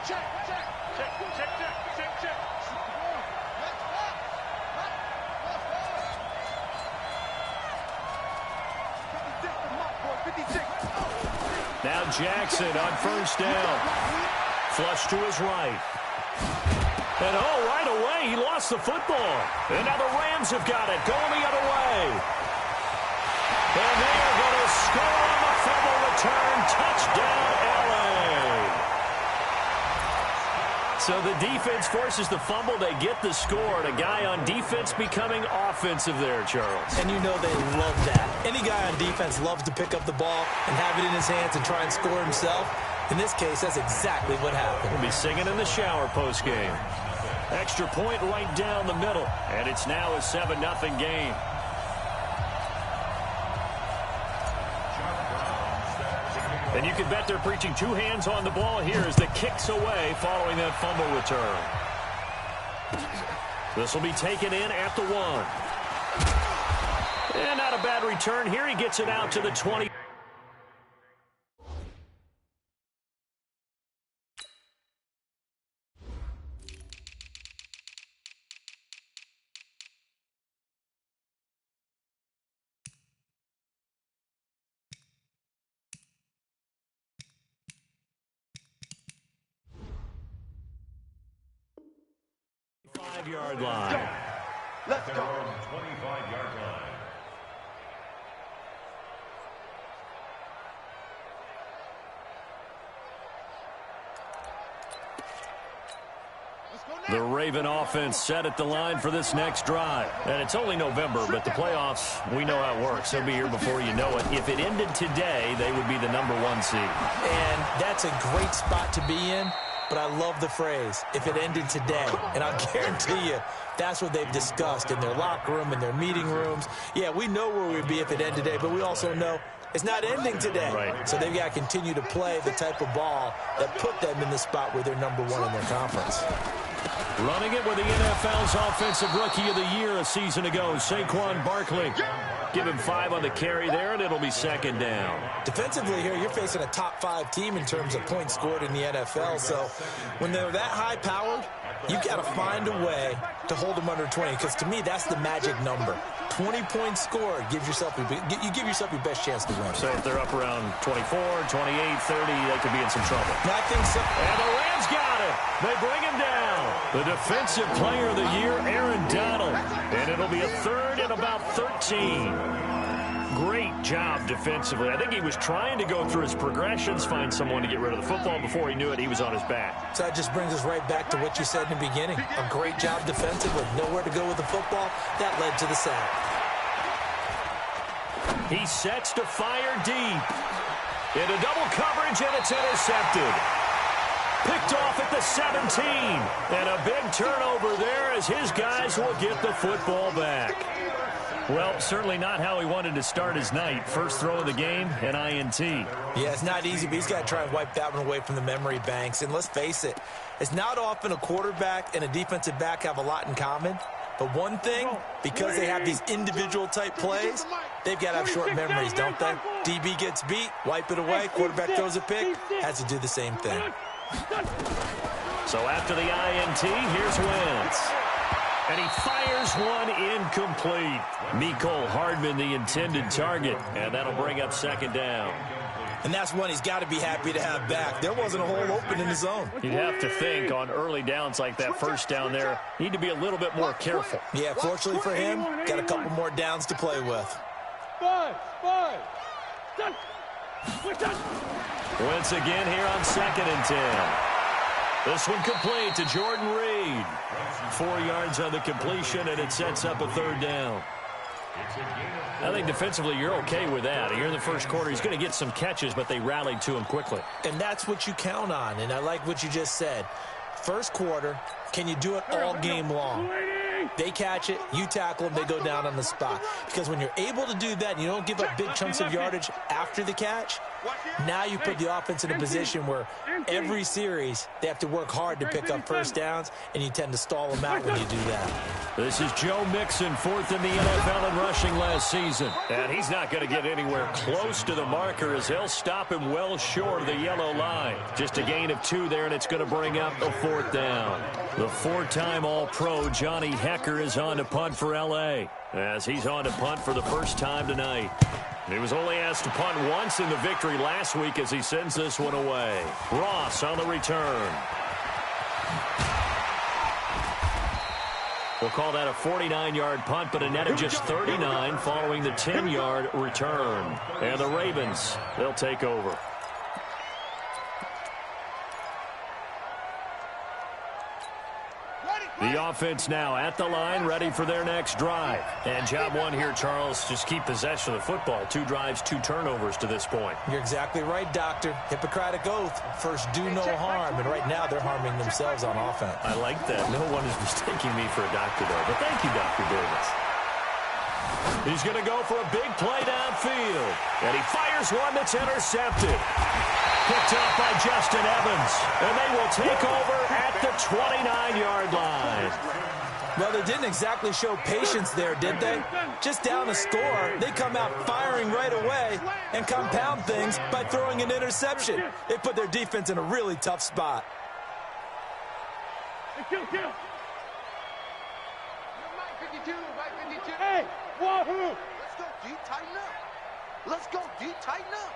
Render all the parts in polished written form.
Now Jackson on first down. Flush to his right. And right away, he lost the football. And now the Rams have got it, going the other way. And they are going to score on the fumble return. Touchdown, LA. So the defense forces the fumble. They get the score. And a guy on defense becoming offensive there, Charles. And you know they love that. Any guy on defense loves to pick up the ball and have it in his hands and try and score himself. In this case, that's exactly what happened. We'll be singing in the shower postgame. Extra point right down the middle. And it's now a 7-0 game. And you can bet they're preaching two hands on the ball here as the kick's away following that fumble return. This will be taken in at the 1. And not a bad return here. He gets it out to the 20. Yard line. Let's go. 25-yard line. The Raven offense set at the line for this next drive. And it's only November, but the playoffs, we know how it works. They'll be here before you know it. If it ended today, they would be the #1 seed. And that's a great spot to be in. But I love the phrase, if it ended today. And I'll guarantee you, that's what they've discussed in their locker room, in their meeting rooms. Yeah, we know where we'd be if it ended today, but we also know it's not ending today. Right. So they've got to continue to play the type of ball that put them in the spot where they're #1 in their conference. Running it with the NFL's Offensive Rookie of the Year a season ago, Saquon Barkley. Give him 5 on the carry there, and it'll be second down. Defensively here, you're facing a top 5 team in terms of points scored in the NFL. So when they're that high-powered, you got to find a way to hold them under 20. Because to me, that's the magic number. 20 points scored, you give yourself your best chance to win. So if they're up around 24, 28, 30, they could be in some trouble. I think so. And the Rams got it. They bring him down. The Defensive Player of the Year, Aaron Donald. And it'll be a third and about 13. Great job defensively. I think he was trying to go through his progressions, find someone to get rid of the football. Before he knew it, he was on his back. So that just brings us right back to what you said in the beginning. A great job defensively. Nowhere to go with the football. That led to the sack. He sets to fire deep. Into double coverage, and it's intercepted. Picked off at the 17. And a big turnover there as his guys will get the football back. Well, certainly not how he wanted to start his night. First throw of the game, an INT. Yeah, it's not easy, but he's got to try and wipe that one away from the memory banks. And let's face it, it's not often a quarterback and a defensive back have a lot in common. But one thing, because they have these individual type plays, they've got to have short memories, don't they? DB gets beat, wipe it away, quarterback throws a pick, has to do the same thing. So after the INT, here's Wentz. And he fires one incomplete. Mecole Hardman, the intended target. And that'll bring up second down. And that's one he's got to be happy to have back. There wasn't a hole open in his zone. You'd have to think on early downs like that first down there, need to be a little bit more careful. Yeah, fortunately for him, got a couple more downs to play with. Wentz again here on 2nd and 10. This one complete to Jordan Reed. 4 yards on the completion, and it sets up a third down. I think defensively you're okay with that. Here in the first quarter, he's going to get some catches, but they rallied to him quickly. And that's what you count on, and I like what you just said. First quarter, can you do it all game long? They catch it, you tackle them, they go down on the spot. Because when you're able to do that and you don't give up big chunks of yardage after the catch, Now you put the offense in a position where every series they have to work hard to pick up first downs, and you tend to stall them out when you do that. This is Joe Mixon, fourth in the NFL in rushing last season. And he's not going to get anywhere close to the marker as he'll stop him well short of the yellow line. Just a gain of 2 there, and it's going to bring up a 4th down. The 4-time All-Pro Johnny Hekker is on to punt for L.A. as he's on to punt for the first time tonight. He was only asked to punt once in the victory last week as he sends this one away. Ross on the return. We'll call that a 49-yard punt, but a net of just 39 following the 10-yard return. And the Ravens, they'll take over. The offense now at the line, ready for their next drive. And job one here, Charles, just keep possession of the football. 2 drives, 2 turnovers to this point. You're exactly right, Doctor. Hippocratic oath. First, do no harm. And right now, they're harming themselves on offense. I like that. No one is mistaking me for a doctor, though. But thank you, Dr. Davis. He's going to go for a big play downfield. And he fires one that's intercepted. Picked up by Justin Evans. And they will take over at the 29-yard line. Well, they didn't exactly show patience there, did they? Just down a score, they come out firing right away and compound things by throwing an interception. They put their defense in a really tough spot. Hey, wahoo! Let's go, D. Tighten up. Let's go, D. Tighten up.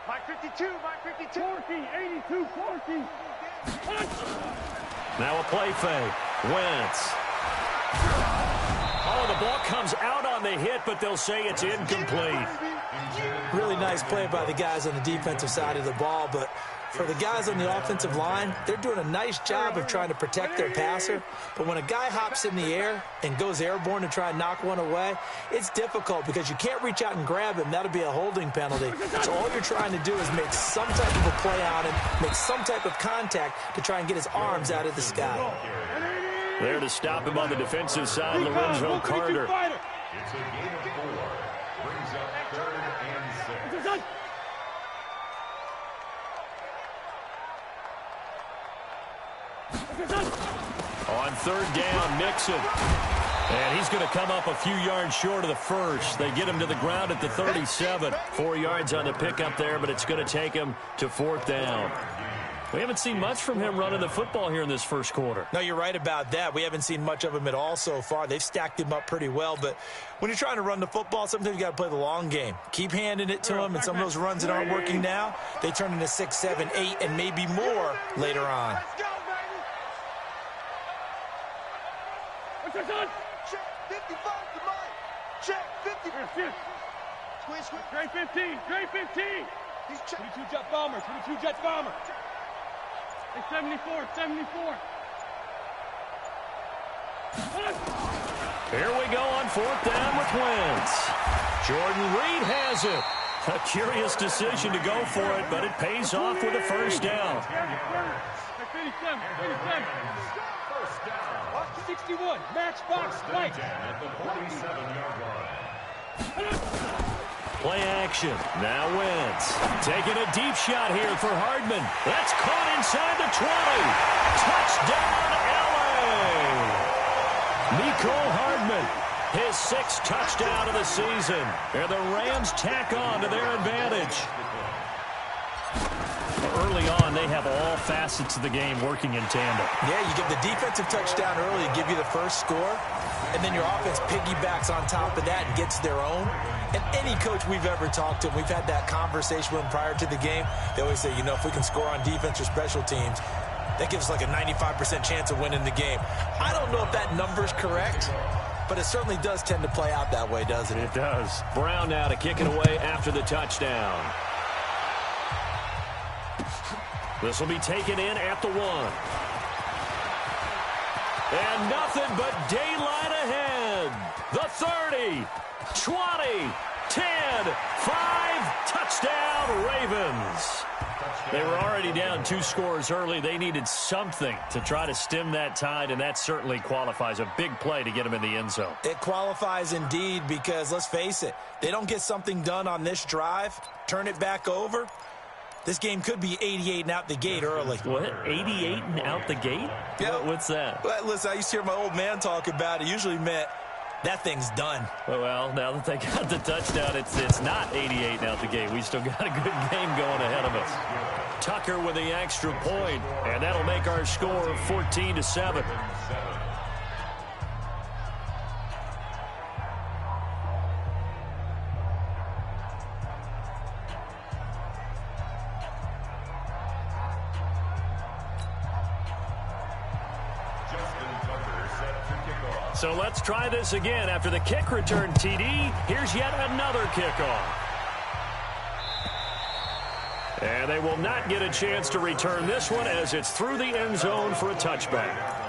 Mike 52, Mike 52. 40, 82, 40. Now a play fake. Wentz. Oh, the ball comes out on the hit, but they'll say it's incomplete. Really nice play by the guys on the defensive side of the ball, but for the guys on the offensive line, they're doing a nice job of trying to protect their passer. But when a guy hops in the air and goes airborne to try and knock one away, it's difficult because you can't reach out and grab him. That'll be a holding penalty. So all you're trying to do is make some type of a play on him, make some type of contact to try and get his arms out of the sky. There to stop him on the defensive side, Lorenzo Carter. It's a gain of 4. Brings up 3rd and 6. On 3rd down, Mixon. And he's going to come up a few yards short of the first. They get him to the ground at the 37. 4 yards on the pickup there, but it's going to take him to 4th down. We haven't seen much from him running the football here in this first quarter. No, you're right about that. We haven't seen much of him at all so far. They've stacked him up pretty well, but when you're trying to run the football, sometimes you got to play the long game. Keep handing it to him, and some of those runs that aren't working now, they turn into 6, 7, 8, and maybe more later on. Let's go, baby. What's your son? Check 55 to Mike. Check 50. Squeeze. Gray 15. Gray 15. He's check. 22 Jet Bombers. 22 Jet Bombers. Hey, 74. 74. Here we go on 4th down with Wentz. Jordan Reed has it. A curious decision to go for it, but it pays off with a first down. 57. 61. Matchbox Mike. At the 47-yard line. Play action. Now Wentz. Taking a deep shot here for Hardman. That's caught inside the 20. Touchdown, L.A. Mecole Hardman. His 6th touchdown of the season. And the Rams tack on to their advantage. Early on, they have all facets of the game working in tandem. Yeah, you give the defensive touchdown early, give you the first score, and then your offense piggybacks on top of that and gets their own. And any coach we've ever talked to, we've had that conversation with them prior to the game, they always say, you know, if we can score on defense or special teams, that gives us like a 95% chance of winning the game. I don't know if that number's correct, but it certainly does tend to play out that way, doesn't it? It does. Brown now to kick it away after the touchdown. This will be taken in at the 1. And nothing but daylight ahead. The 30, 20, 10, 5, touchdown Ravens. They were already down 2 scores early. They needed something to try to stem that tide, and that certainly qualifies. A big play to get them in the end zone. It qualifies indeed because, let's face it, they don't get something done on this drive, turn it back over, this game could be 88 and out the gate early. What? 88 and out the gate? Yeah. What's that? Well, listen, I used to hear my old man talk about it. Usually meant that thing's done. Well, now that they got the touchdown, it's not 88 and out the gate. We still got a good game going ahead of us. Tucker with the extra point, and that'll make our score 14-7. So let's try this again. After the kick return TD, here's yet another kickoff. And they will not get a chance to return this one as it's through the end zone for a touchback.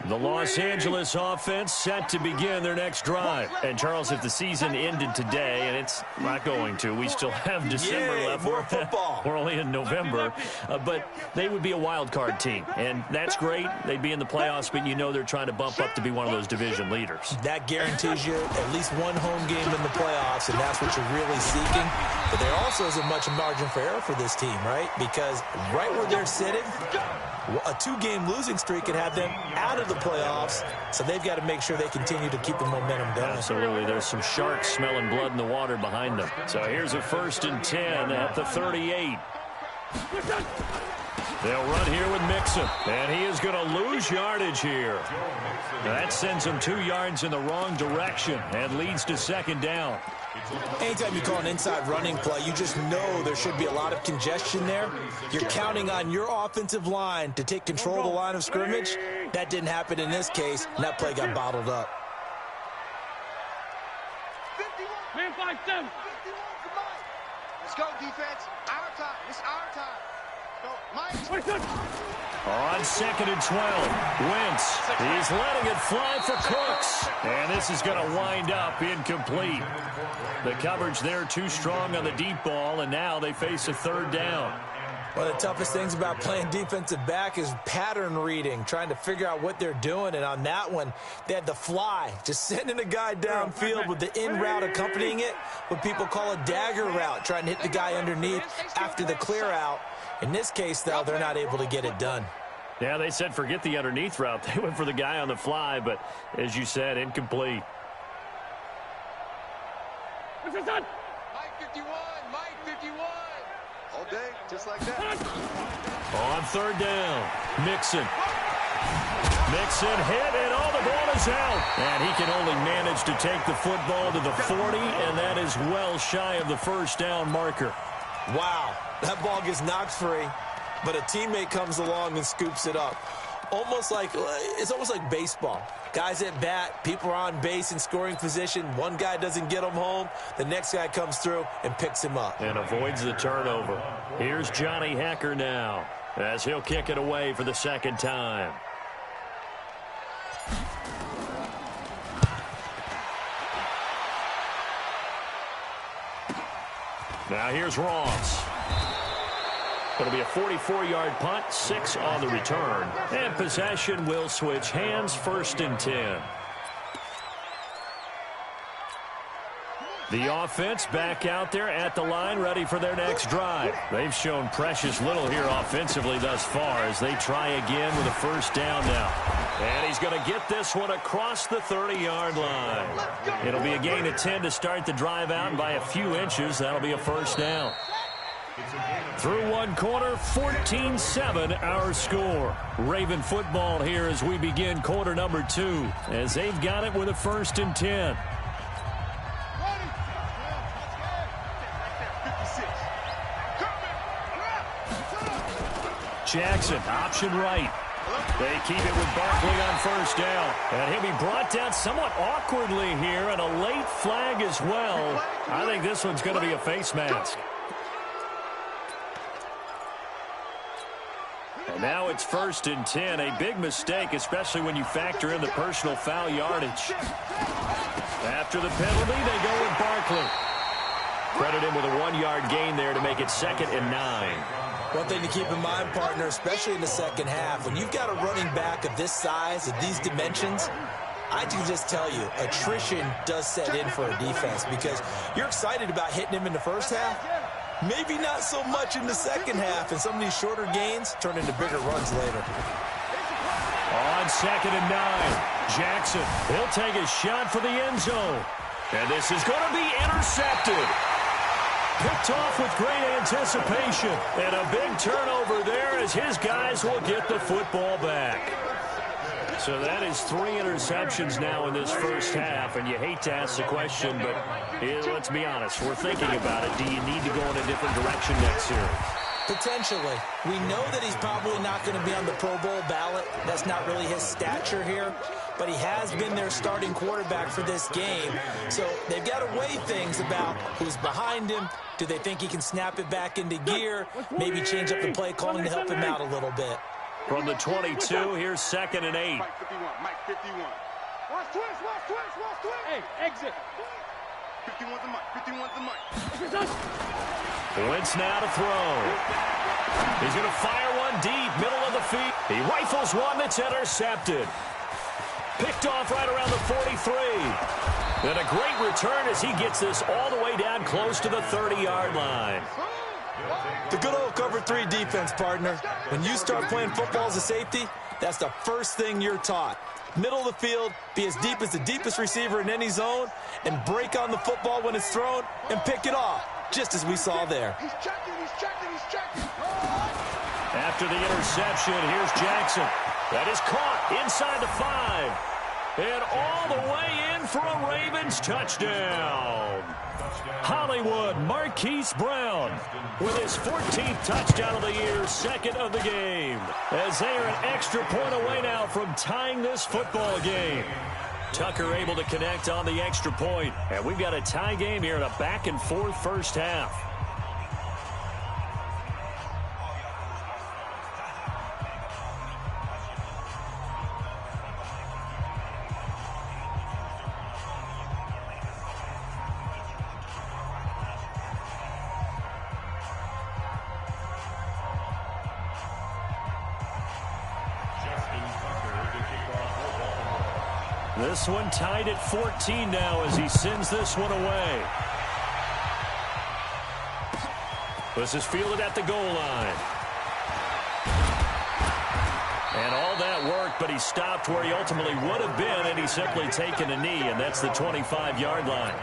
The Los Angeles offense set to begin their next drive. And, Charles, if the season ended today, and it's not going to, we still have December left. More football. We're only in November. But they would be a wild card team. And that's great. They'd be in the playoffs, but you know they're trying to bump up to be one of those division leaders. That guarantees you at least one home game in the playoffs, and that's what you're really seeking. But there also isn't much margin for error for this team, right? Because right where they're sitting, a 2-game losing streak could have them out of the playoffs, so they've got to make sure they continue to keep the momentum going. Absolutely. There's some sharks smelling blood in the water behind them. So here's a 1st and 10 at the 38. They'll run here with Mixon, and he is going to lose yardage here. That sends him 2 yards in the wrong direction and leads to 2nd down. Anytime you call an inside running play, you just know there should be a lot of congestion there. You're counting on your offensive line to take control of the line of scrimmage. That didn't happen in this case, and that play got bottled up. Man, 5-7. Let's go, defense. Our time. It's our time. Go, Mike. On 2nd and 12, Wentz. He's letting it fly for Cooks. And this is going to wind up incomplete. The coverage there too strong on the deep ball, and now they face a 3rd down. One of the toughest things about playing defensive back is pattern reading, trying to figure out what they're doing. And on that one, they had the fly, just sending a guy downfield with the in route accompanying it, what people call a dagger route, trying to hit the guy underneath after the clear out. In this case, though, they're not able to get it done. Yeah, they said forget the underneath route. They went for the guy on the fly, but as you said, incomplete. What's this on? Mike 51. Mike 51. All day, just like that. On 3rd down, Mixon. Mixon hit, and the ball is out. And he can only manage to take the football to the 40, and that is well shy of the 1st down marker. Wow, that ball gets knocked free, but a teammate comes along and scoops it up. It's almost like baseball. Guys at bat, people are on base in scoring position. One guy doesn't get him home. The next guy comes through and picks him up. And avoids the turnover. Here's Johnny Hacker now as he'll kick it away for the 2nd time. Now here's Ross. Going to be a 44-yard punt, 6 on the return. And possession will switch hands, 1st and 10. The offense back out there at the line, ready for their next drive. They've shown precious little here offensively thus far as they try again with a 1st down now. And he's going to get this one across the 30-yard line. It'll be a gain of 10 to start the drive out, and by a few inches, that'll be a 1st down. Through 1 quarter, 14-7 our score. Raven football here as we begin quarter number 2, as they've got it with a 1st and 10. Jackson, option right. They keep it with Barkley on 1st down. And he'll be brought down somewhat awkwardly here, and a late flag as well. I think this one's going to be a face mask. And now it's 1st and 10. A big mistake, especially when you factor in the personal foul yardage. After the penalty, they go with Barkley. Credit him with a 1-yard gain there to make it 2nd and 9. One thing to keep in mind, partner, especially in the second half, when you've got a running back of this size, of these dimensions, I can just tell you, attrition does set in for a defense because you're excited about hitting him in the first half. Maybe not so much in the second half, and some of these shorter gains turn into bigger runs later. On 2nd and 9, Jackson, he'll take a shot for the end zone. And this is going to be intercepted. Picked off with great anticipation. And a big turnover there as his guys will get the football back. So that is 3 interceptions now in this first half. And you hate to ask the question, but let's be honest. We're thinking about it. Do you need to go in a different direction next series? Potentially. We know that he's probably not going to be on the Pro Bowl ballot. That's not really his stature here. But he has been their starting quarterback for this game. So they've got to weigh things about who's behind him. Do they think he can snap it back into gear? Maybe change up the play calling to help him out a little bit. From the 22, here's 2nd and 8. Mike 51, Mike 51. Watch twist, watch twist, watch twist. Hey, exit. 51's the Mike, 51's the Mike. Wentz now to throw. He's going to fire one deep, middle of the field. He rifles one that's intercepted. Picked off right around the 43. And a great return as he gets this all the way down close to the 30-yard line. The good old cover 3 defense, partner. When you start playing football as a safety, that's the first thing you're taught. Middle of the field, be as deep as the deepest receiver in any zone, and break on the football when it's thrown and pick it off, just as we saw there. He's checking, he's checking, he's checking. After the interception, here's Jackson. That is caught inside the 5. And all the way in for a Ravens touchdown. Hollywood Marquise Brown with his 14th touchdown of the year, 2nd of the game. As they are an extra point away now from tying this football game. Tucker able to connect on the extra point. And we've got a tie game here in a back-and-forth first half. This one tied at 14 now as he sends this one away. This is fielded at the goal line. And all that worked, but he stopped where he ultimately would have been, and he's simply taken a knee, and that's the 25-yard line.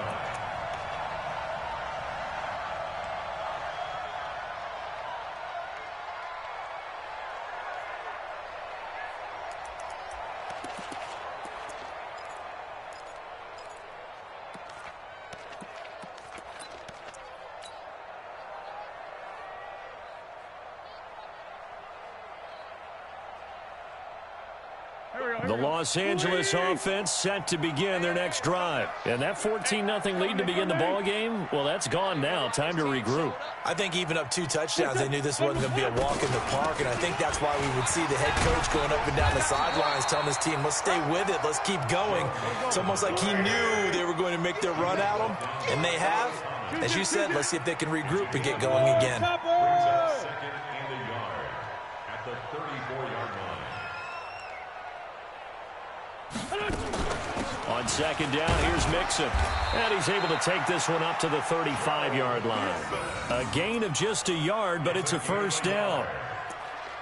The Los Angeles offense set to begin their next drive. And that 14-0 lead to begin the ball game, well, that's gone now. Time to regroup. I think even up 2 touchdowns, they knew this wasn't going to be a walk in the park, and I think that's why we would see the head coach going up and down the sidelines telling his team, let's stay with it, let's keep going. It's almost like he knew they were going to make their run at him, and they have. As you said, let's see if they can regroup and get going again. Brings up 2nd and a yard at the 34-yard line. On 2nd down, here's Mixon. And he's able to take this one up to the 35-yard line. A gain of just a yard, but it's a first down.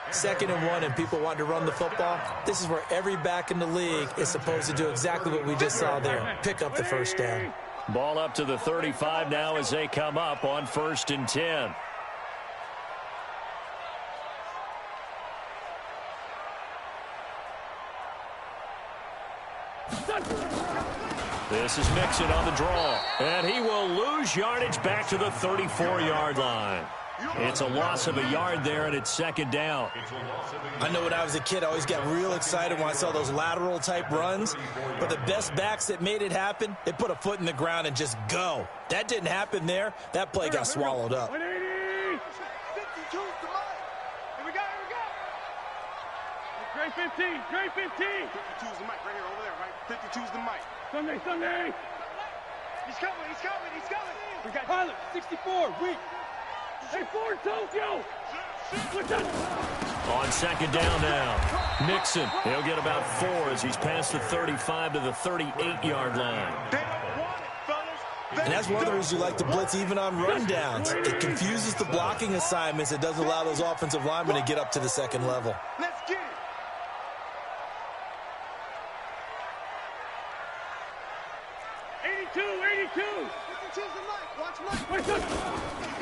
2nd and 1, and people want to run the football. This is where every back in the league is supposed to do exactly what we just saw there. Pick up the first down. Ball up to the 35 now as they come up on 1st and 10. This is Mixon on the draw. And he will lose yardage back to the 34-yard line. It's a loss of a yard there, and it's 2nd down. I know when I was a kid, I always got real excited when I saw those lateral-type runs. But the best backs that made it happen, they put a foot in the ground and just go. That didn't happen there. That play got swallowed up. 52's the Mike. Here we go, here we go. Trey 15, Trey 15. 52's the mic right here, over there, right? 52's the mic. Sunday. He's coming. We got Tyler, 64, weak. Hey, Ford, Tokyo. On second down now, Mixon. He'll get about 4 as he's past the 35 to the 38-yard line. And that's one of the reasons you like to blitz even on rundowns. It confuses the blocking assignments. It doesn't allow those offensive linemen to get up to the second level. Let's get it.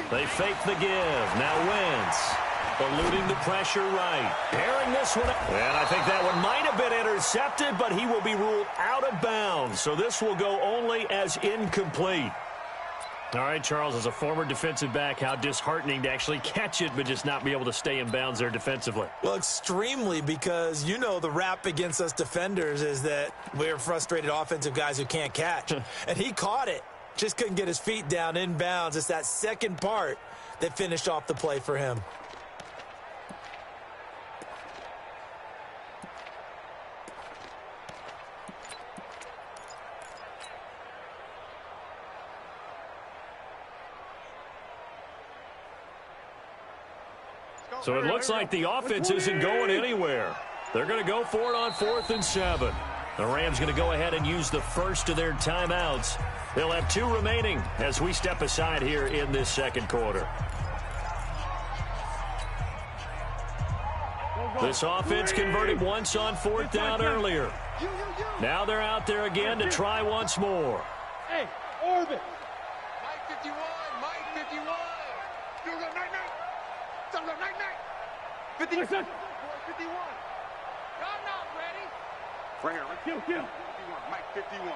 They fake the give. Now Wentz. Eluding the pressure right. Airing this one. And I think that one might have been intercepted, but he will be ruled out of bounds. So this will go only as incomplete. All right, Charles, as a former defensive back, how disheartening to actually catch it, but just not be able to stay in bounds there defensively. Well, extremely, because you know the rap against us defenders is that we're frustrated offensive guys who can't catch. And he caught it. Just couldn't get his feet down in bounds. It's that second part that finished off the play for him. So it looks like the offense isn't going anywhere. They're going to go for it on 4th and 7. The Rams going to go ahead and use the first of their timeouts. They'll have 2 remaining as we step aside here in this second quarter. This offense converted once on 4th down earlier. Now they're out there again to try once more. Hey, Orbit. Mike 51, Mike 51. You go night. Don't go night. 51. I'm not ready. Right here, right? Kill. 51, Mike 51.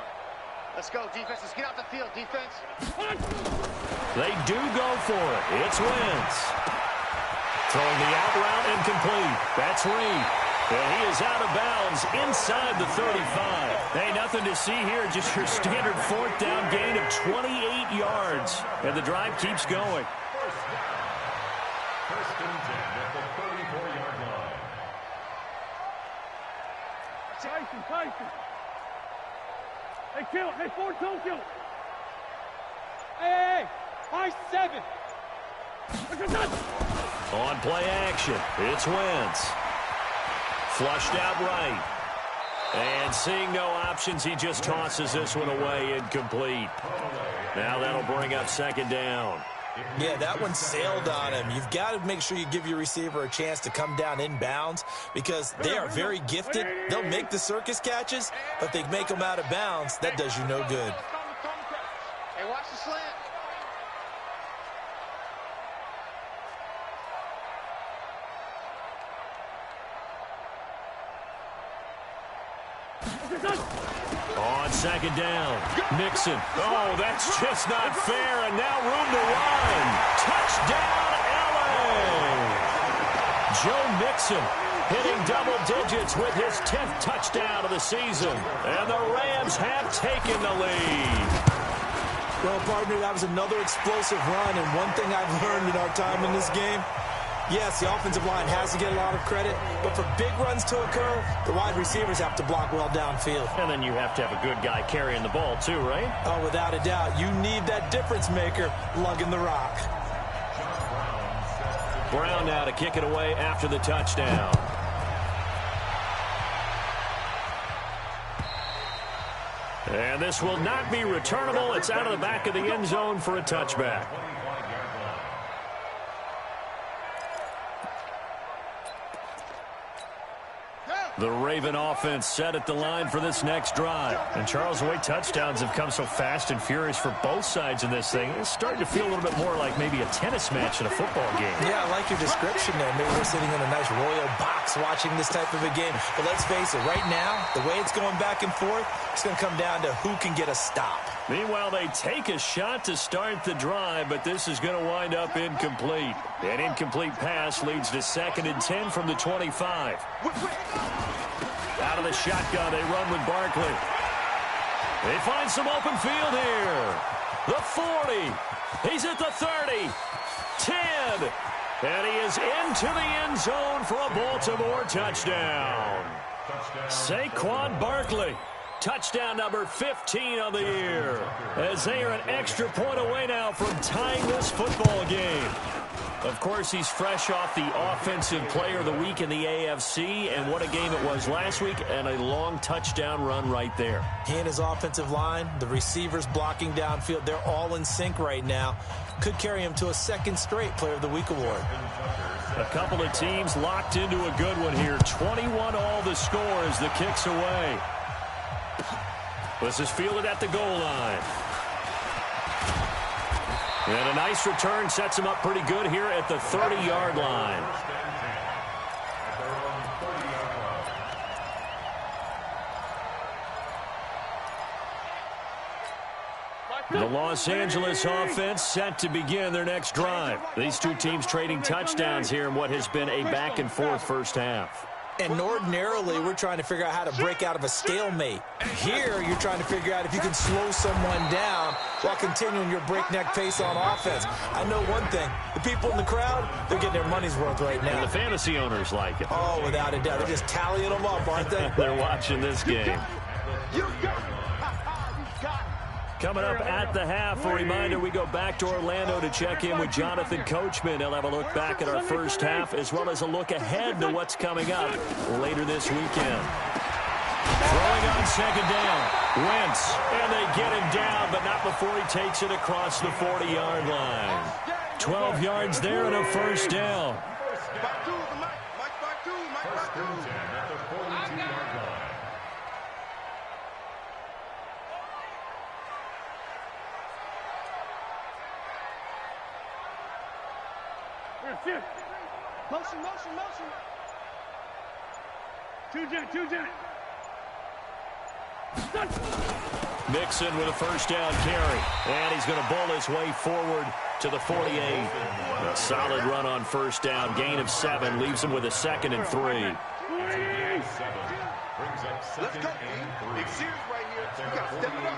Let's go, defense. Let's get out the field, defense. They do go for it. It's Wentz. Throwing the out route incomplete. That's Reed. And he is out of bounds inside the 35. Hey, nothing to see here. Just your standard 4th down gain of 28 yards. And the drive keeps going. First and 10 at the 34-yard line. Tyson. Hey, kill. Hey, Ford, Tokyo. Hey, high 7. On play action, it's Wentz. Flushed out right. And seeing no options, he just tosses this one away incomplete. Now that'll bring up second down. Yeah, that one sailed on him. You've got to make sure you give your receiver a chance to come down in bounds because they are very gifted. They'll make the circus catches, but if they make them out of bounds, that does you no good. Hey, watch the slant. On second down, Mixon. Oh, that's just not fair, and now room to run. Touchdown, LA! Joe Mixon hitting double digits with his 10th touchdown of the season, and the Rams have taken the lead. Well, partner, that was another explosive run, and one thing I've learned in our time in this game, yes, the offensive line has to get a lot of credit, but for big runs to occur, the wide receivers have to block well downfield. And then you have to have a good guy carrying the ball too, right? Oh, without a doubt. You need that difference maker lugging the rock. Brown now to kick it away after the touchdown. And this will not be returnable. It's out of the back of the end zone for a touchback. The Raven offense set at the line for this next drive. And Charles, the way touchdowns have come so fast and furious for both sides in this thing, it's starting to feel a little bit more like maybe a tennis match in a football game. Yeah, I like your description there. Maybe we're sitting in a nice royal box watching this type of a game. But let's face it, right now, the way it's going back and forth, it's going to come down to who can get a stop. Meanwhile, they take a shot to start the drive, but this is going to wind up incomplete. An incomplete pass leads to 2nd and 10 from the 25. Out of the shotgun, they run with Barkley. They find some open field here. The 40. He's at the 30. 10. And he is into the end zone for a Baltimore touchdown. Saquon Barkley. Touchdown number 15 of the year. As they are an extra point away now from tying this football game. Of course, he's fresh off the Offensive Player of the Week in the AFC, and what a game it was last week, and a long touchdown run right there. He and his offensive line, the receivers blocking downfield, they're all in sync right now. Could carry him to a second straight Player of the Week award. A couple of teams locked into a good one here. 21 all the score as the kick's away. This is fielded at the goal line. And a nice return sets him up pretty good here at the 30-yard line. The Los Angeles offense set to begin their next drive. These two teams trading touchdowns here in what has been a back-and-forth first half. And ordinarily, we're trying to figure out how to break out of a stalemate. Here, you're trying to figure out if you can slow someone down while continuing your breakneck pace on offense. I know one thing. The people in the crowd, they're getting their money's worth right now. And the fantasy owners like it. Oh, without a doubt. They're just tallying them up, aren't they? They're watching this game. You got it. Coming up at the half, a reminder, we go back to Orlando to check in with Jonathan Coachman. He'll have a look back at our first half as well as a look ahead to what's coming up later this weekend. Throwing on second down. Wentz, and they get him down, but not before he takes it across the 40-yard line. 12 yards there and a first down. Motion, motion, motion. Two jet. Mixon with a first down carry. And he's going to bull his way forward to the 48. A solid run on first down. Gain of 7 leaves him with a 2nd and 3. Brings up second and 3. Big series right here. You got to step it up.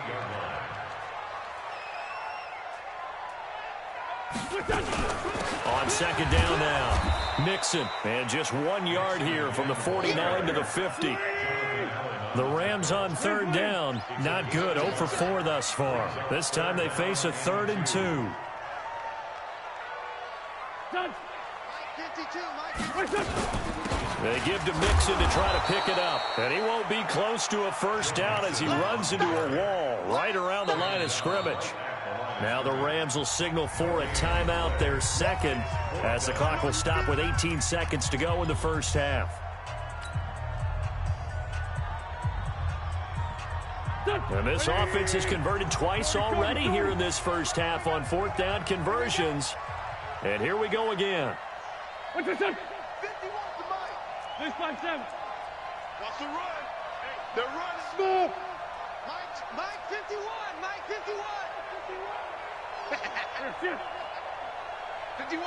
On second down now, Mixon, and just 1 yard here from the 49 to the 50. The Rams on third down, not good, 0 for 4 thus far. This time they face a 3rd and 2. They give to Mixon to try to pick it up, and he won't be close to a first down as he runs into a wall right around the line of scrimmage. Now the Rams will signal for a timeout, their second, as the clock will stop with 18 seconds to go in the first half. And this offense has converted twice already here in this first half on 4th down conversions. And here we go again. 51 to Mike. This 5-7. Watch the run. They're running. Small. Mike 51. Mike 51. 51,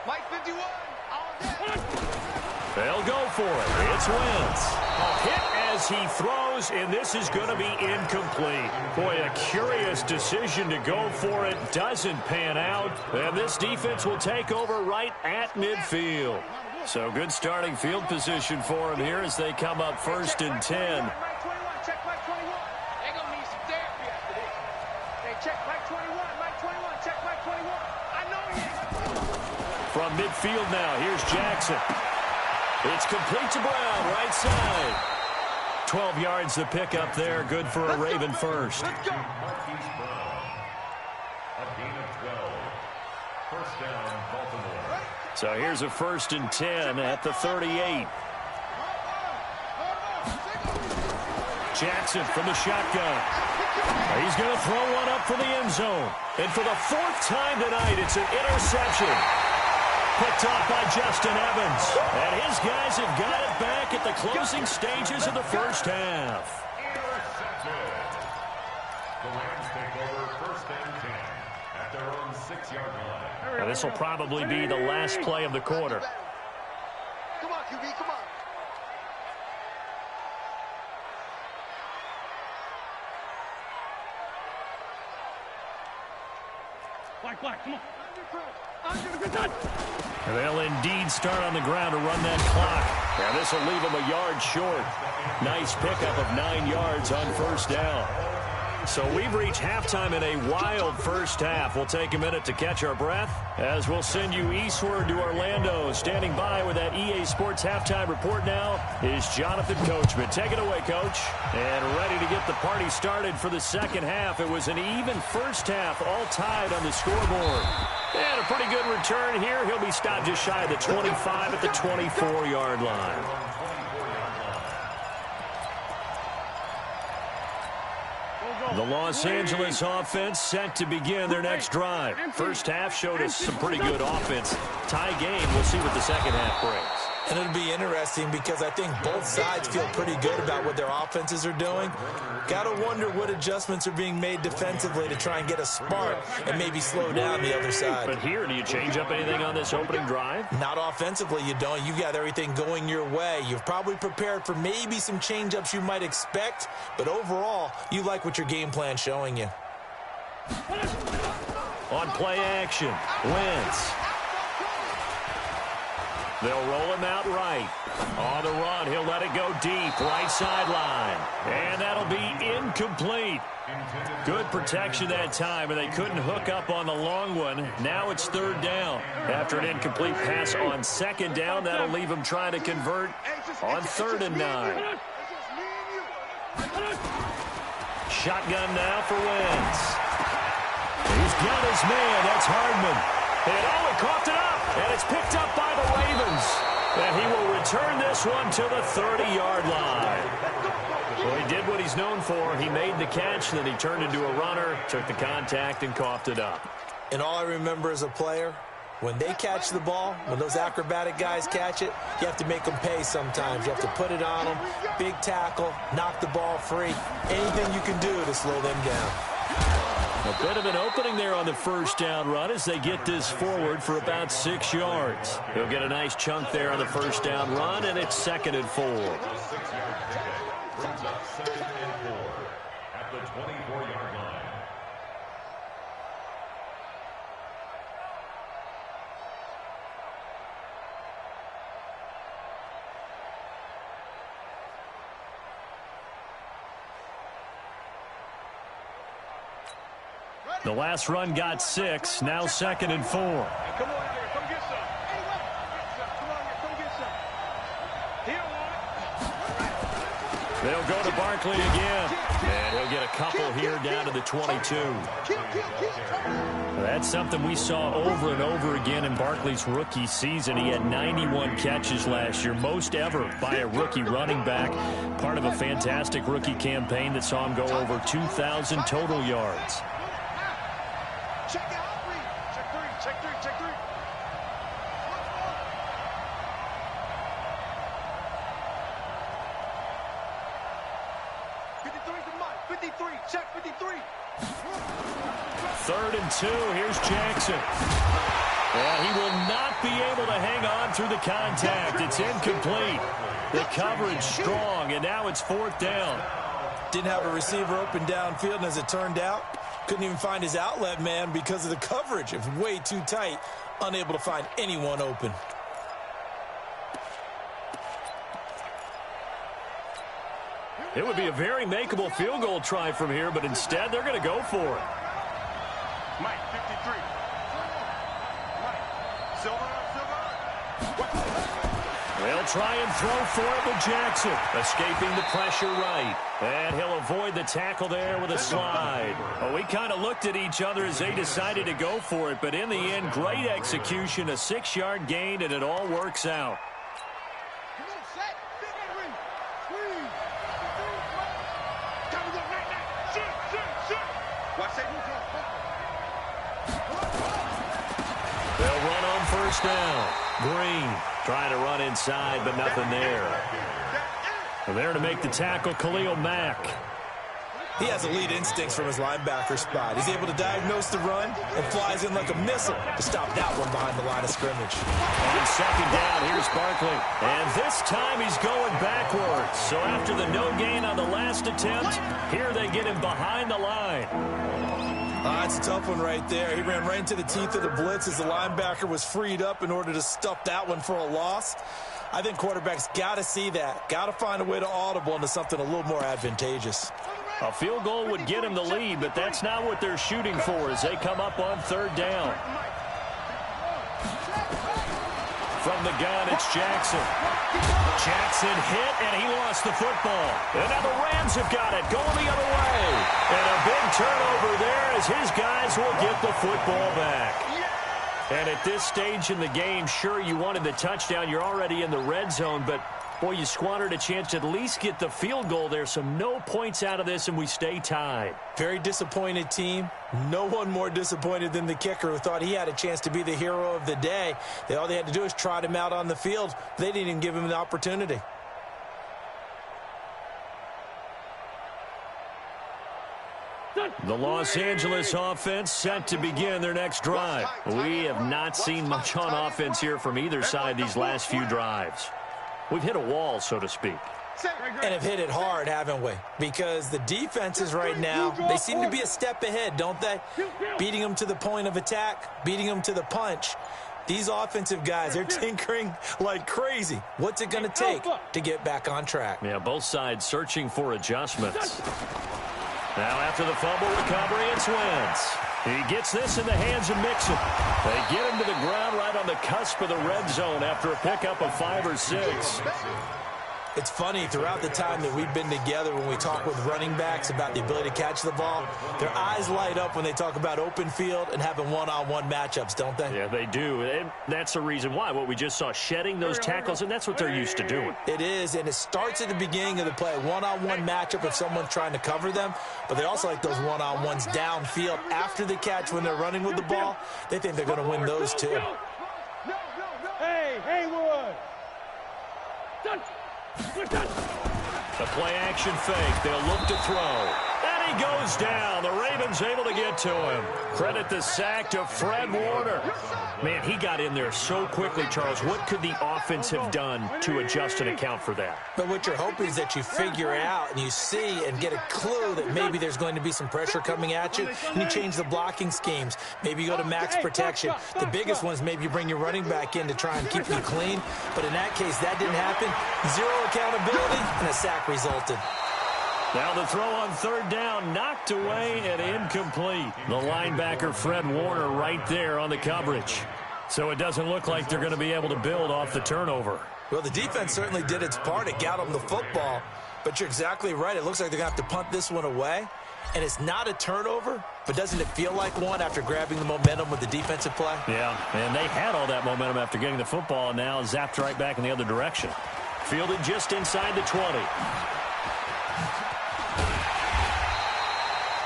Mike 51. They'll go for it. It's Wentz. A hit as he throws, and this is going to be incomplete. Boy, a curious decision to go for it. Doesn't pan out, and this defense will take over right at midfield. So good starting field position for him here as they come up 1st and 10. From midfield now, here's Jackson. It's complete to Brown, right side. 12 yards to pick up there, good for a Raven first. Marquise Brown. A gain of 12. First down, Baltimore. So here's a 1st and 10 at the 38. Jackson from the shotgun. He's going to throw one up for the end zone. And for the 4th time tonight, it's an interception. Picked off by Justin Evans. And his guys have got it back at the closing stages of the first half. Intercepted. The Rams take over 1st and 10 at their own 6-yard line. And this will probably be the last play of the quarter. Come on, QB, come on. Black, come on. They'll indeed start on the ground to run that clock. And this will leave them a yard short. Nice pickup of 9 yards on first down. So we've reached halftime in a wild first half. We'll take a minute to catch our breath as we'll send you eastward to Orlando. Standing by with that EA Sports halftime report now is Jonathan Coachman. Take it away, Coach. And ready to get the party started for the second half. It was an even first half, all tied on the scoreboard. And a pretty good return here. He'll be stopped just shy of the 25 at the 24-yard line. The Los Angeles offense set to begin their next drive. First half showed us some pretty good offense. Tie game. We'll see what the second half brings. And it'll be interesting because I think both sides feel pretty good about what their offenses are doing. Got to wonder what adjustments are being made defensively to try and get a spark and maybe slow down the other side. But here, do you change up anything on this opening drive? Not offensively, you don't. You got everything going your way. You've probably prepared for maybe some change-ups you might expect, but overall, you like what your game plan's showing you. On play action, Wentz. They'll roll him out right. On the run, he'll let it go deep, right sideline. And that'll be incomplete. Good protection that time, and they couldn't hook up on the long one. Now it's third down. After an incomplete pass on second down, that'll leave him trying to convert on 3rd and 9. Shotgun now for Wentz. He's got his man. That's Hardman. And he coughed it up, and it's picked up by the Ravens. And he will return this one to the 30-yard line. Well, he did what he's known for. He made the catch, then he turned into a runner, took the contact, and coughed it up. And all I remember as a player, when they catch the ball, when those acrobatic guys catch it, you have to make them pay sometimes. You have to put it on them, big tackle, knock the ball free. Anything you can do to slow them down. A bit of an opening there on the first down run as they get this forward for about 6 yards. He'll get a nice chunk there on the first down run, and it's 2nd and 4. Brings up 2nd and 4 at the 24-yard line. The last run got 6, now 2nd and 4. Come on here, come get some. Come on here, come get some. He don't want it. They'll go to Barkley again. And he'll get a couple here down to the 22. That's something we saw over and over again in Barkley's rookie season. He had 91 catches last year, most ever by a rookie running back. Part of a fantastic rookie campaign that saw him go over 2,000 total yards. Check out three. Check three. Check three. Check three. Check 53. 3rd and 2. Here's Jackson. And he will not be able to hang on through the contact. It's incomplete. The coverage strong, and now it's 4th down. Didn't have a receiver open downfield, and as it turned out, couldn't even find his outlet man because of the coverage. It was way too tight, unable to find anyone open. It would be a very makeable field goal try from here, but instead they're going to go for it. Mike, 53. Mike, Silver. They'll try and throw for it with Jackson, escaping the pressure right. And he'll avoid the tackle there with a slide. Well, we kind of looked at each other as they decided to go for it, but in the end, great execution, a 6-yard gain, and it all works out. They'll run on first down. Green trying to run inside, but nothing there. And there to make the tackle, Khalil Mack. He has elite instincts from his linebacker spot. He's able to diagnose the run and flies in like a missile to stop that one behind the line of scrimmage. On second down, here's Barkley. And this time he's going backwards. So after the no gain on the last attempt, here they get him behind the line. That's a tough one right there. He ran right into the teeth of the blitz as the linebacker was freed up in order to stuff that one for a loss. I think quarterbacks got to see that. Got to find a way to audible into something a little more advantageous. A field goal would get him the lead, but that's not what they're shooting for as they come up on third down. From the gun, it's Jackson. Jackson hit, and he lost the football. And now the Rams have got it, going the other way. And a big turnover there as his guys will get the football back. And at this stage in the game, sure, you wanted the touchdown. You're already in the red zone, but, boy, you squandered a chance to at least get the field goal there. So no points out of this, and we stay tied. Very disappointed team. No one more disappointed than the kicker who thought he had a chance to be the hero of the day. All they had to do is trot him out on the field. They didn't even give him the opportunity. The Los Angeles offense set to begin their next drive. We have not seen much on offense here from either side these last few drives. We've hit a wall, so to speak. And have hit it hard, haven't we? Because the defenses right now, they seem to be a step ahead, don't they? Beating them to the point of attack, beating them to the punch. These offensive guys, they're tinkering like crazy. What's it going to take to get back on track? Yeah, both sides searching for adjustments. Now after the fumble recovery, it's Wentz. He gets this in the hands of Mixon. They get him to the ground right on the cusp of the red zone after a pickup of 5 or 6. It's funny, throughout the time that we've been together, when we talk with running backs about the ability to catch the ball, their eyes light up when they talk about open field and having one-on-one matchups, don't they? Yeah, they do. And that's the reason why. What we just saw, shedding those tackles, and that's what they're used to doing. It is, and it starts at the beginning of the play. One-on-one matchup if someone's trying to cover them, but they also like those one-on-ones downfield after the catch when they're running with the ball. They think they're going to win those too. Hey, Haywood! The play-action fake. They'll look to throw. And he goes down. The Ravens able to get to him. Credit the sack to Fred Warner. Man, he got in there so quickly, Charles. What could the offense have done to adjust and account for that? But what you're hoping is that you figure out and you see and get a clue that maybe there's going to be some pressure coming at you, and you change the blocking schemes. Maybe you go to max protection. The biggest one is maybe you bring your running back in to try and keep you clean. But in that case, that didn't happen. Zero accountability, and a sack resulted. Now the throw on third down, knocked away and incomplete. The linebacker, Fred Warner, right there on the coverage. So it doesn't look like they're going to be able to build off the turnover. Well, the defense certainly did its part. It got them the football. But you're exactly right. It looks like they're going to have to punt this one away. And it's not a turnover, but doesn't it feel like one after grabbing the momentum with the defensive play? Yeah, and they had all that momentum after getting the football, and now zapped right back in the other direction. Fielded just inside the 20.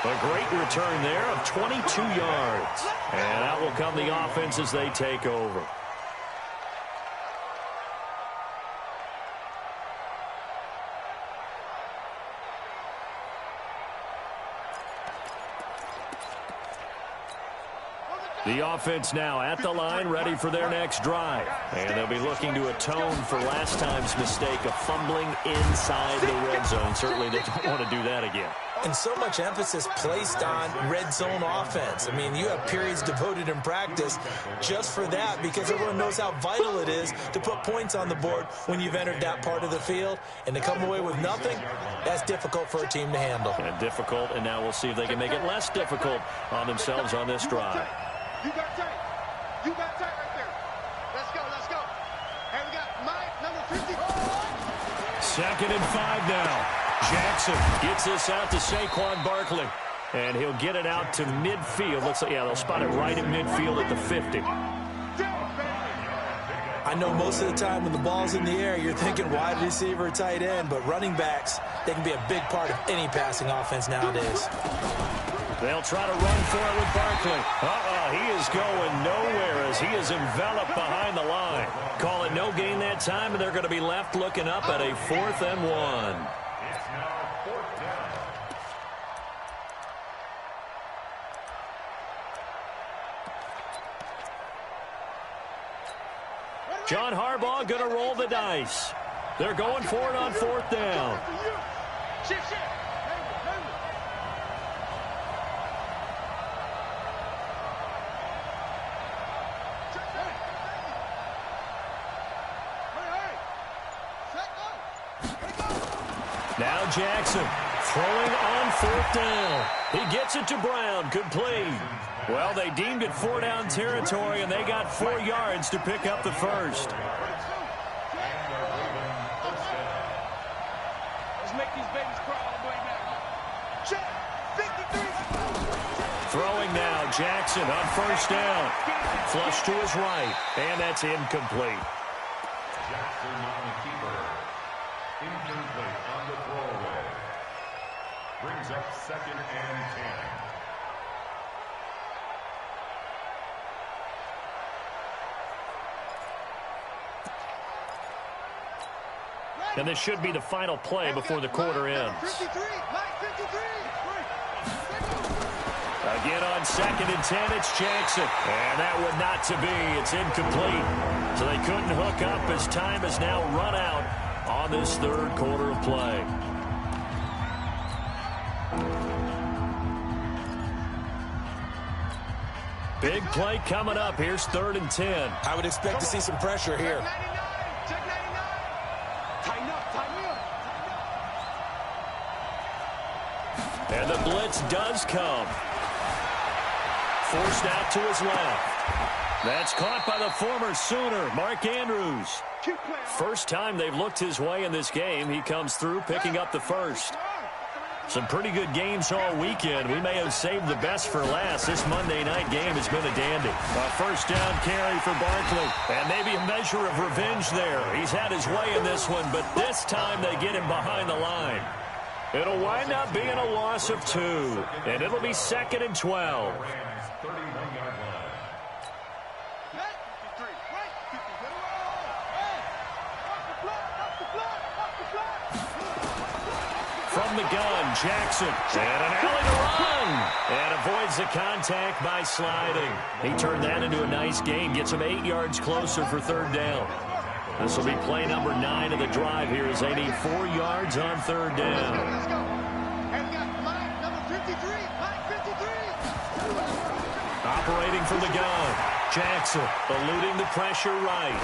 A great return there of 22 yards. And out will come the offense as they take over. The offense now at the line, ready for their next drive. And they'll be looking to atone for last time's mistake of fumbling inside the red zone. Certainly they don't want to do that again. And so much emphasis placed on red zone offense. I mean, you have periods devoted in practice just for that because everyone knows how vital it is to put points on the board when you've entered that part of the field. And to come away with nothing, that's difficult for a team to handle. And difficult, and now we'll see if they can make it less difficult on themselves on this drive. You got tight. You got tight right there. Let's go, let's go. And we got Mike, number 50. 2nd and 5 now. Jackson gets this out to Saquon Barkley. And he'll get it out to midfield. Looks like, yeah, they'll spot it right at midfield at the 50. I know most of the time when the ball's in the air, you're thinking wide receiver, tight end, but running backs, they can be a big part of any passing offense nowadays. They'll try to run for it with Barkley. He is going nowhere as he is enveloped behind the line. Call it no gain that time, and they're going to be left looking up at a 4th and 1. John Harbaugh going to roll the dice. They're going for it on 4th down. Now Jackson throwing on 4th down. He gets it to Brown. Good play. Well, they deemed it 4-down territory, and they got 4 yards to pick up the first. Let's make these babies cry all the way back. Check. 53. Throwing now, Jackson on 1st down. Flush to his right, and that's incomplete. Jackson on the keeper. Incomplete on the throwaway. Brings up 2nd and 10. And this should be the final play before the quarter ends. 53. Mike 53. Again on 2nd and 10, it's Jackson. And that would not to be. It's incomplete. So they couldn't hook up as time has now run out on this 3rd quarter of play. Big play coming up. Here's 3rd and 10. I would expect to see some pressure here. Check 99. Tighten up. Tighten up. And the blitz does come. Forced out to his left. That's caught by the former Sooner, Mark Andrews. First time they've looked his way in this game. He comes through picking up the first. Some pretty good games all weekend. We may have saved the best for last. This Monday night game has been a dandy. A 1st down carry for Barkley. And maybe a measure of revenge there. He's had his way in this one, but this time they get him behind the line. It'll wind up being a loss of 2. And it'll be 2nd and 12. 31-yard line. From the gun, Jackson. And an alley to run. And avoids the contact by sliding. He turned that into a nice gain. Gets him 8 yards closer for 3rd down. This will be play number 9 of the drive here as they need 4 yards on 3rd down. Let's go. And we got Mike, number 53. Mike 53. Operating from the gun. Jackson eluding the pressure right.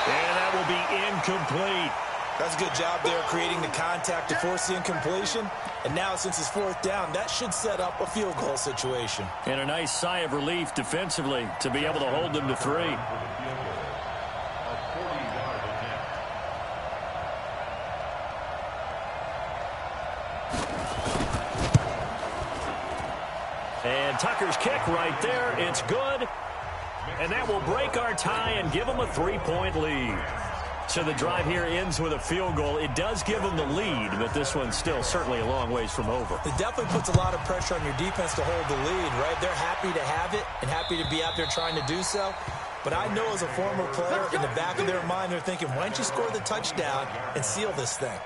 And that will be incomplete. That's a good job there creating the contact to force the incompletion. And now since it's 4th down, that should set up a field goal situation. And a nice sigh of relief defensively to be able to hold them to 3. And Tucker's kick right there. It's good. And that will break our tie and give them a 3-point lead. So the drive here ends with a field goal. It does give them the lead, but this one's still certainly a long ways from over. It definitely puts a lot of pressure on your defense to hold the lead, right? They're happy to have it and happy to be out there trying to do so. But I know as a former player, in the back of their mind, they're thinking, why don't you score the touchdown and seal this thing?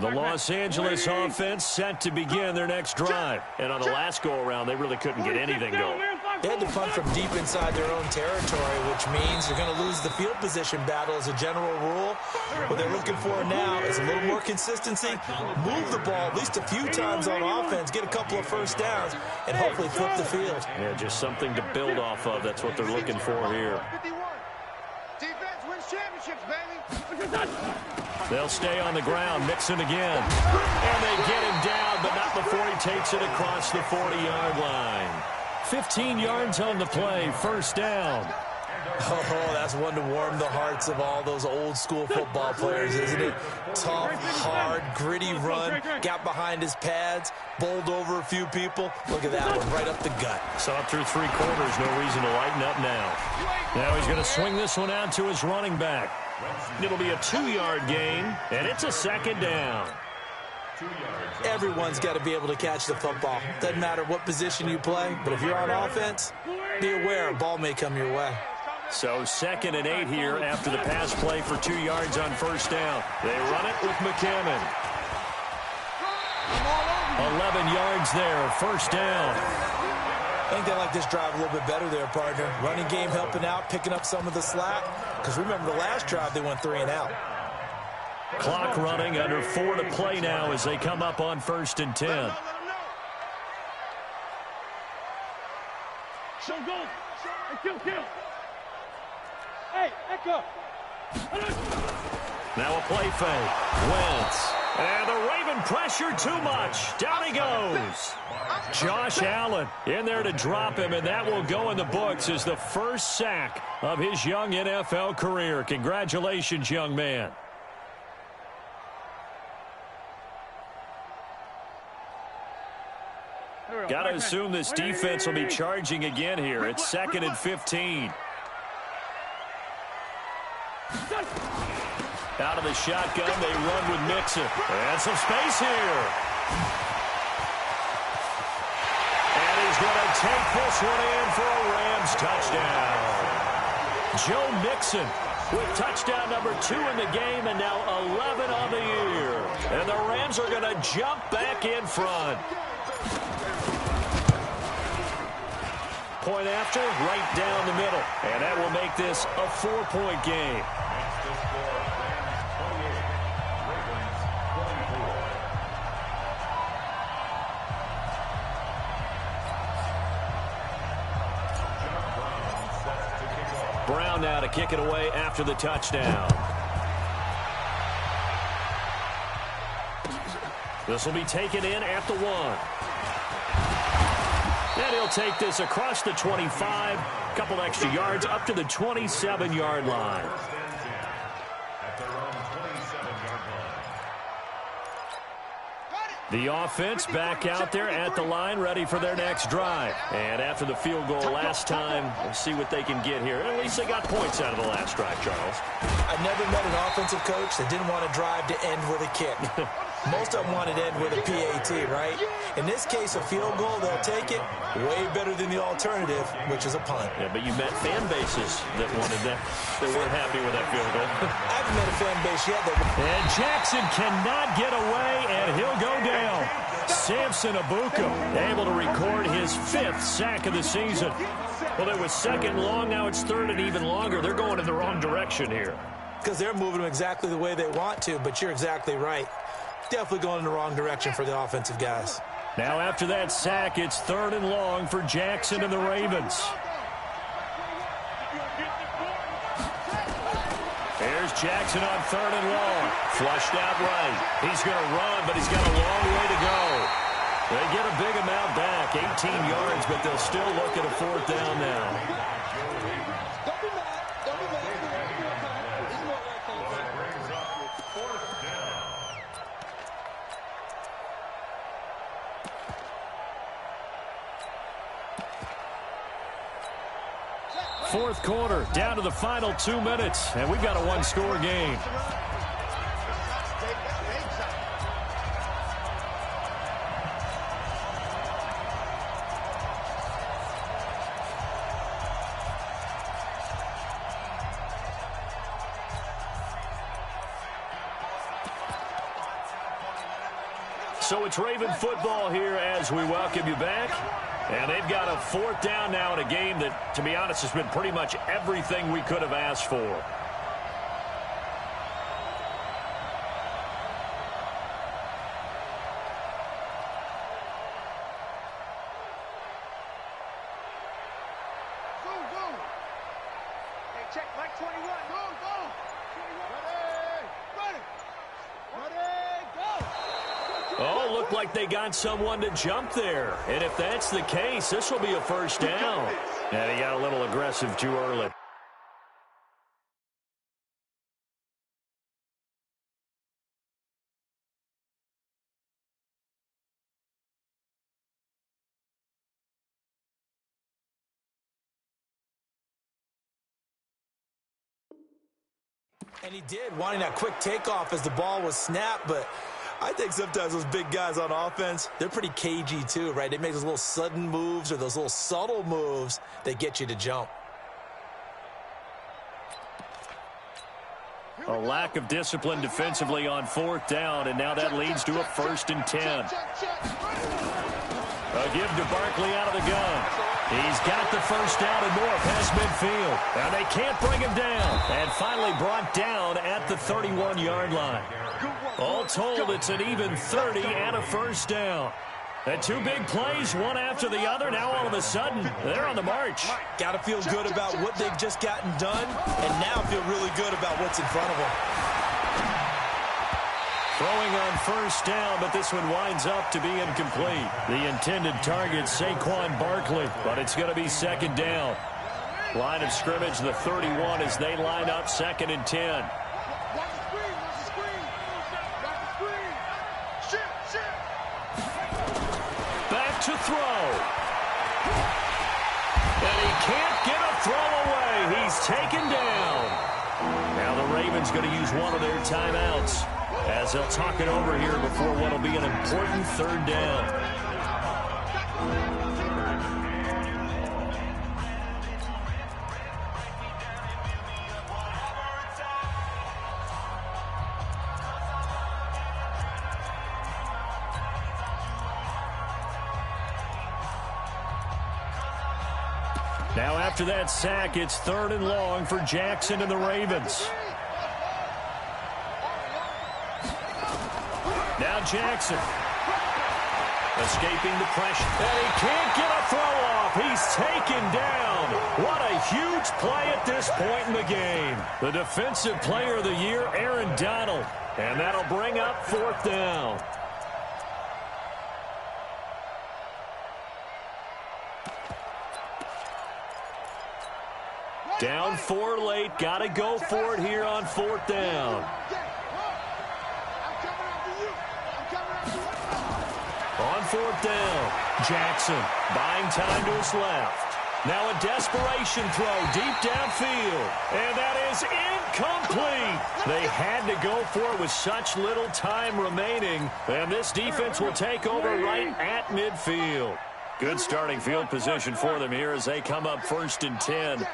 The Los Angeles offense set to begin their next drive. And on the last go-around, they really couldn't get anything going. They had to punt from deep inside their own territory, which means they're going to lose the field position battle as a general rule. What they're looking for now is a little more consistency, move the ball at least a few times on offense, get a couple of 1st downs, and hopefully flip the field. Yeah, just something to build off of. That's what they're looking for here. 51. Defense wins championships, baby. They'll stay on the ground, Mixon again. And they get him down, but not before he takes it across the 40-yard line. 15 yards on the play, 1st down. Oh, that's one to warm the hearts of all those old-school football players, isn't it? Tough, hard, gritty run, got behind his pads, bowled over a few people. Look at that one, right up the gut. Saw it through 3 quarters, no reason to lighten up now. Now he's going to swing this one out to his running back. It'll be a 2-yard gain, and it's a 2nd down. Everyone's got to be able to catch the football. Doesn't matter what position you play, but if you're on offense, be aware a ball may come your way. So 2nd and 8 here after the pass play for 2 yards on 1st down. They run it with McCammon. 11 yards there, 1st down. I think they like this drive a little bit better there, partner. Running game helping out, picking up some of the slack. Because remember, the last drive, they went 3 and out. Clock running, under 4 to play now as they come up on 1st and 10. Go, go. Hey, kill. Hey, echo. Now a play fake. Wentz. And the Raven pressure too much. Down he goes. Josh Allen in there to drop him, and that will go in the books as the first sack of his young NFL career. Congratulations, young man. Got to assume this defense will be charging again here. It's 2nd and 15. Out of the shotgun, they run with Mixon. And some space here. And he's going to take this one in for a Rams touchdown. Joe Mixon with touchdown number 2 in the game and now 11 on the year. And the Rams are going to jump back in front. Point after, right down the middle. And that will make this a 4-point game. Brown now to kick it away after the touchdown. This will be taken in at the 1. And he'll take this across the 25, a couple extra yards up to the 27-yard line. The offense back out there at the line, ready for their next drive. And after the field goal last time, we'll see what they can get here. At least they got points out of the last drive, Charles. I never met an offensive coach that didn't want to drive to end with a kick. Most of them wanted to end with a PAT, right? In this case, a field goal, they'll take it. Way better than the alternative, which is a punt. Yeah, but you met fan bases that wanted that. They weren't happy with that field goal. I haven't met a fan base yet. And Jackson cannot get away, and he'll go down. Samson Abuka able to record his 5th sack of the season. Well, it was 2nd long. Now it's 3rd and even longer. They're going in the wrong direction here. Because they're moving them exactly the way they want to, but you're exactly right. Definitely going in the wrong direction for the offensive guys. Now after that sack, it's 3rd and long for Jackson and the Ravens. Here's Jackson on 3rd and long. Flushed out right. He's going to run, but he's got a long way to go. They get a big amount back, 18 yards, but they'll still look at a 4th down now. Fourth quarter, down to the final 2 minutes, and we've got a 1-score game. So it's Raven football here as we welcome you back. And they've got a 4th down now in a game that, to be honest, has been pretty much everything we could have asked for. Go. Hey, check Mike 21. Go. Ready, go. Oh, looked like they got someone to jump there. And if that's the case, this will be a 1st down. And he got a little aggressive too early. And he did, wanting that quick takeoff as the ball was snapped, but I think sometimes those big guys on offense, they're pretty cagey too, right? They make those little sudden moves or those little subtle moves that get you to jump. A lack of discipline defensively on 4th down, and now that leads to a 1st and 10. A give to Barkley out of the gun. He's got the 1st down and more past midfield. And they can't bring him down. And finally brought down at the 31-yard line. All told, it's an even 30 and a 1st down. And two big plays, one after the other. Now all of a sudden, they're on the march. Got to feel good about what they've just gotten done, and now feel really good about what's in front of them. Throwing on first down, but this one winds up to be incomplete. The intended target, Saquon Barkley, but it's going to be second down. Line of scrimmage, the 31, as they line up 2nd and 10. Back to throw. And he can't get a throw away. He's taken down. Now the Ravens going to use one of their timeouts as they'll talk it over here before what will be an important 3rd down. Now after that sack, it's 3rd and long for Jackson and the Ravens. Now Jackson. Escaping the pressure. And he can't get a throw off. He's taken down. What a huge play at this point in the game. The Defensive Player of the Year, Aaron Donald. And that'll bring up 4th down. Down 4 late. Got to go for it here on 4th down. On 4th down, Jackson buying time to his left. Now a desperation throw deep downfield. And that is incomplete. They had to go for it with such little time remaining. And this defense will take over right at midfield. Good starting field position for them here as they come up 1st and 10.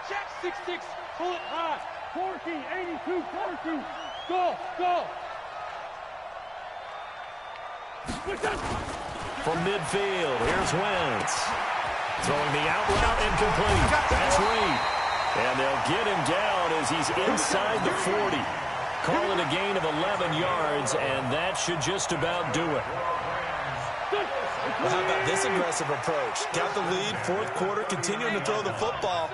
Jack 6'6", pull it high. 14, 82, 42. Go, go. From midfield, here's Wentz. Throwing the out route incomplete. That's Reed. And they'll get him down as he's inside the 40. Call it a gain of 11 yards, and that should just about do it. Well, how about this aggressive approach? Got the lead, 4th quarter, continuing to throw the football.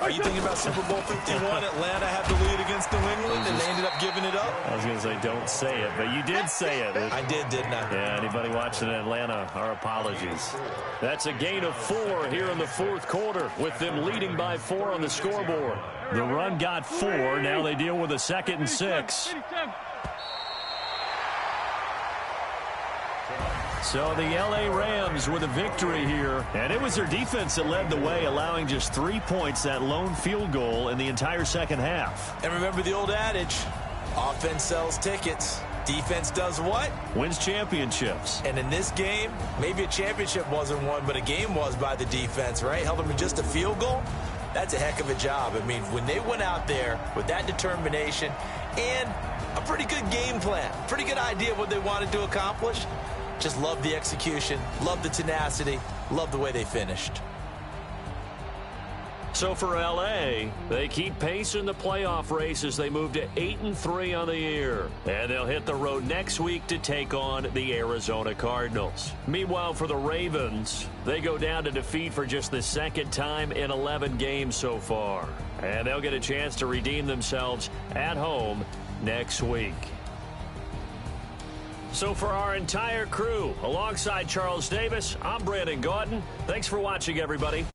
Are you thinking about Super Bowl 51? Atlanta had the lead against New England, and they ended up giving it up? I was going to say, don't say it, but you did say it. I did, didn't I? Yeah, anybody watching in Atlanta, our apologies. That's a gain of 4 here in the 4th quarter, with them leading by 4 on the scoreboard. The run got 4. Now they deal with a 2nd and 6. So the L.A. Rams with a victory here. And it was their defense that led the way, allowing just 3 points, that lone field goal in the entire second half. And remember the old adage, offense sells tickets. Defense does what? Wins championships. And in this game, maybe a championship wasn't won, but a game was by the defense, right? Held them to just a field goal. That's a heck of a job. I mean, when they went out there with that determination and a pretty good game plan, pretty good idea of what they wanted to accomplish, just love the execution, love the tenacity, love the way they finished. So for L.A., they keep pace in the playoff race as they move to 8-3 on the year. And they'll hit the road next week to take on the Arizona Cardinals. Meanwhile, for the Ravens, they go down to defeat for just the 2nd time in 11 games so far. And they'll get a chance to redeem themselves at home next week. So for our entire crew, alongside Charles Davis, I'm Brandon Gaudin. Thanks for watching, everybody.